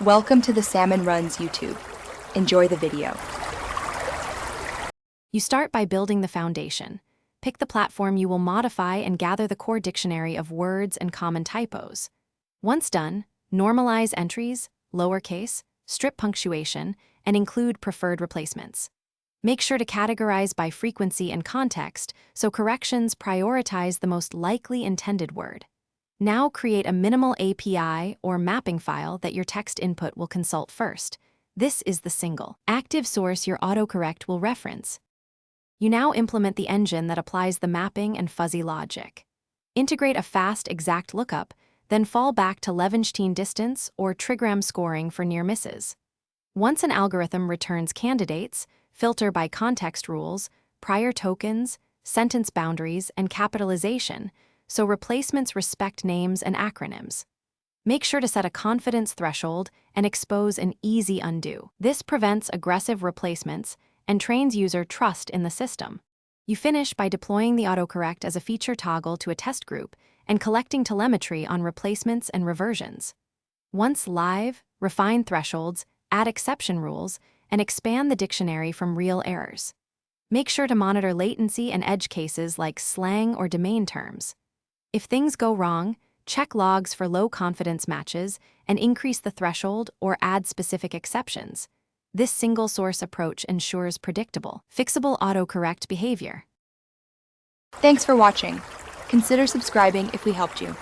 Welcome to the Salmon Runs YouTube. Enjoy the video. You start by building the foundation. Pick the platform you will modify and gather the core dictionary of words and common typos. Once done, normalize entries, lowercase, strip punctuation, and include preferred replacements. Make sure to categorize by frequency and context so corrections prioritize the most likely intended word. Now create a minimal API or mapping file that your text input will consult first. This is the single active source your autocorrect will reference. You now implement the engine that applies the mapping and fuzzy logic. Integrate a fast exact lookup, then fall back to Levenshtein distance or trigram scoring for near misses. Once an algorithm returns candidates, filter by context rules, prior tokens, sentence boundaries, and capitalization, so replacements respect names and acronyms. Make sure to set a confidence threshold and expose an easy undo. This prevents aggressive replacements and trains user trust in the system. You finish by deploying the autocorrect as a feature toggle to a test group and collecting telemetry on replacements and reversions. Once live, refine thresholds, add exception rules, and expand the dictionary from real errors. Make sure to monitor latency and edge cases like slang or domain terms. If things go wrong, check logs for low confidence matches and increase the threshold or add specific exceptions. This single source approach ensures predictable, fixable autocorrect behavior. Thanks for watching. Consider subscribing if we helped you.